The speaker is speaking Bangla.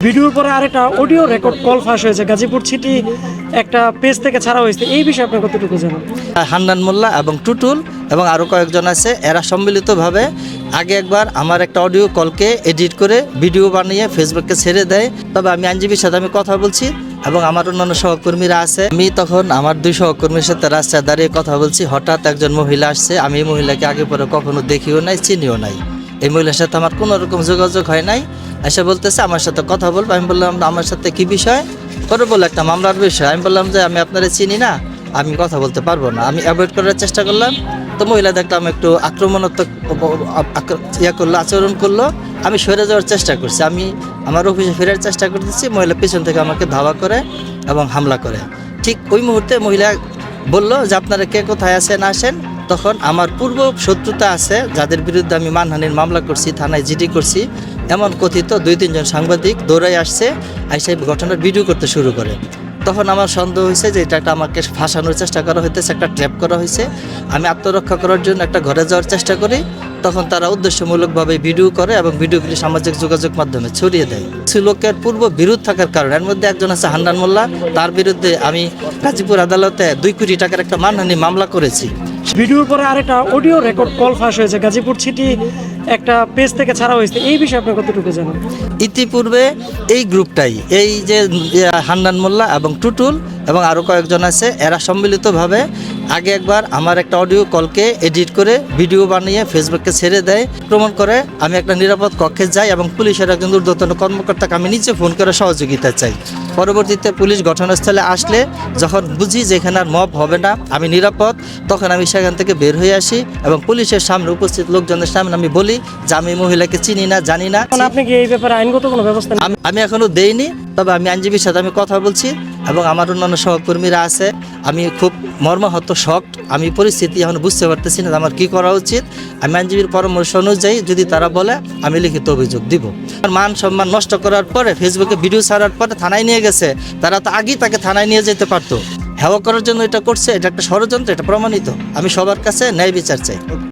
ভিডিওর পরে আরেকটা অডিও রেকর্ড কল ফাঁস হয়েছে গাজীপুর সিটি একটা পেজ থেকে ছাড়া হয়েছে, এই বিষয়ে আপনি কতটুকু জানেন? হান্নান মোল্লা এবং টুটুল এবং আরও কয়েকজন আছে, এরা সম্মিলিতভাবে আগে একবার আমার একটা অডিও কলকে এডিট করে ভিডিও বানিয়ে ফেসবুকে ছেড়ে দেয়। তবে আমি আইনজীবীর সাথে আমি কথা বলছি এবং আমার অন্যান্য সহকর্মীরা আছে। আমি তখন আমার দুই সহকর্মীর সাথে রাস্তায় দাঁড়িয়ে কথা বলছি, হঠাৎ একজন মহিলা আসছে। আমি এই মহিলাকে আগে পরে কখনো দেখিও নাই, চিনিও নাই। এই মহিলার সাথে আমার কোনো রকম যোগাযোগ হয় নাই। এসে বলতেছে আমার সাথে কথা বলবো। আমি বললাম আমার সাথে কি বিষয়? পরে বলে একটা মামলার বিষয়। আমি বললাম যে আমি আপনারা চিনি না, আমি কথা বলতে পারবো না। আমি অ্যাভয়েড করার চেষ্টা করলাম। তো মহিলা দেখলাম একটু আক্রমণাত্মক আচরণ করলো। আমি সরে যাওয়ার চেষ্টা করছি, আমি আমার অফিসে ফেরার চেষ্টা করতেছি। মহিলা পিছন থেকে আমাকে ধাওয়া করে এবং হামলা করে। ঠিক ওই মুহূর্তে মহিলা বলল যে আপনারা কে কোথায় আছেন আসেন। তখন আমার পূর্ব শত্রুতা আছে, যাদের বিরুদ্ধে আমি মানহানির মামলা করছি, থানায় জিডি করছি, এমন কথিত 2-3 জন সাংবাদিক দৌড়াই আসছে, এসে ঘটনার ভিডিও করতে শুরু করে। তখন আমার সন্দেহ হয়েছে যে এটা একটা আমাকে ফাঁসানোর চেষ্টা করা হইতেছে, একটা ট্র্যাপ করা হয়েছে। আমি আত্মরক্ষা করার জন্য একটা ঘরে যাওয়ার চেষ্টা করি। তখন তারা উদ্দেশ্যমূলকভাবে ভিডিও করে এবং ভিডিওগুলি সামাজিক যোগাযোগ মাধ্যমে ছড়িয়ে দেয়। কিছু লোকের পূর্ব বিরোধ থাকার কারণে, এর মধ্যে একজন আছে হান্নান মোল্লা, তার বিরুদ্ধে আমি গাজীপুর আদালতে 2 কোটি টাকার একটা মানহানি মামলা করেছি। ভিডিওর পরে আরেকটা অডিও রেকর্ড কল ফাঁস হয়েছে গাজীপুর সিটি একটা পেজ থেকে ছাড়া হয়েছে, এই বিষয়ে আপনি কতটুকু জানেন? ইতিপূর্বে এই গ্রুপটাই, এই যে হান্নান মোল্লা এবং টুটুল এবং আরও কয়েকজন আছে, এরা সম্মিলিতভাবে আগে একবার আমার একটা অডিও কলকে এডিট করে ভিডিও বানিয়ে ফেসবুকে ছেড়ে দেয়। প্রমাণ করে আমি একটা নিরাপদ কক্ষে যাই এবং পুলিশের একজন ঊর্ধ্বতন কর্মকর্তাকে আমি নিচে ফোন করে সহযোগিতা চাই। পরবর্তীতে পুলিশ ঘটনাস্থলে আসলে যখন বুঝি যে এখানে আর মব হবে না, আমি নিরাপদ, তখন আমি সেখান থেকে বের হয়ে আসি এবং পুলিশের সামনে উপস্থিত লোকজনের সামনে আমি বলি যে আমি মহিলাকে চিনি না, জানি না। আপনি কি এই ব্যাপারে আইনগত কোনো ব্যবস্থা নেন? আমি এখনো দেইনি, তবে আমি আইনজীবীর সাথে আমি কথা বলছি এবং আমার অন্যান্য সহকর্মীরা আছে। আমি খুব মর্মাহত, শকড। আমি পরিস্থিতি এখন বুঝতে পারতেছি না আমার কি করা উচিত। আমি আইনজীবীর পরামর্শ অনুযায়ী যদি তারা বলে আমি লিখিত অভিযোগ দিব। মান সম্মান নষ্ট করার পরে, ফেসবুকে ভিডিও ছাড়ার পরে থানায় নিয়ে গেছে। তারা তো আগেই তাকে থানায় নিয়ে যেতে পারতো। হেওয়া করার জন্য এটা করছে, এটা একটা ষড়যন্ত্র, এটা প্রমাণিত। আমি সবার কাছে ন্যায় বিচার চাই।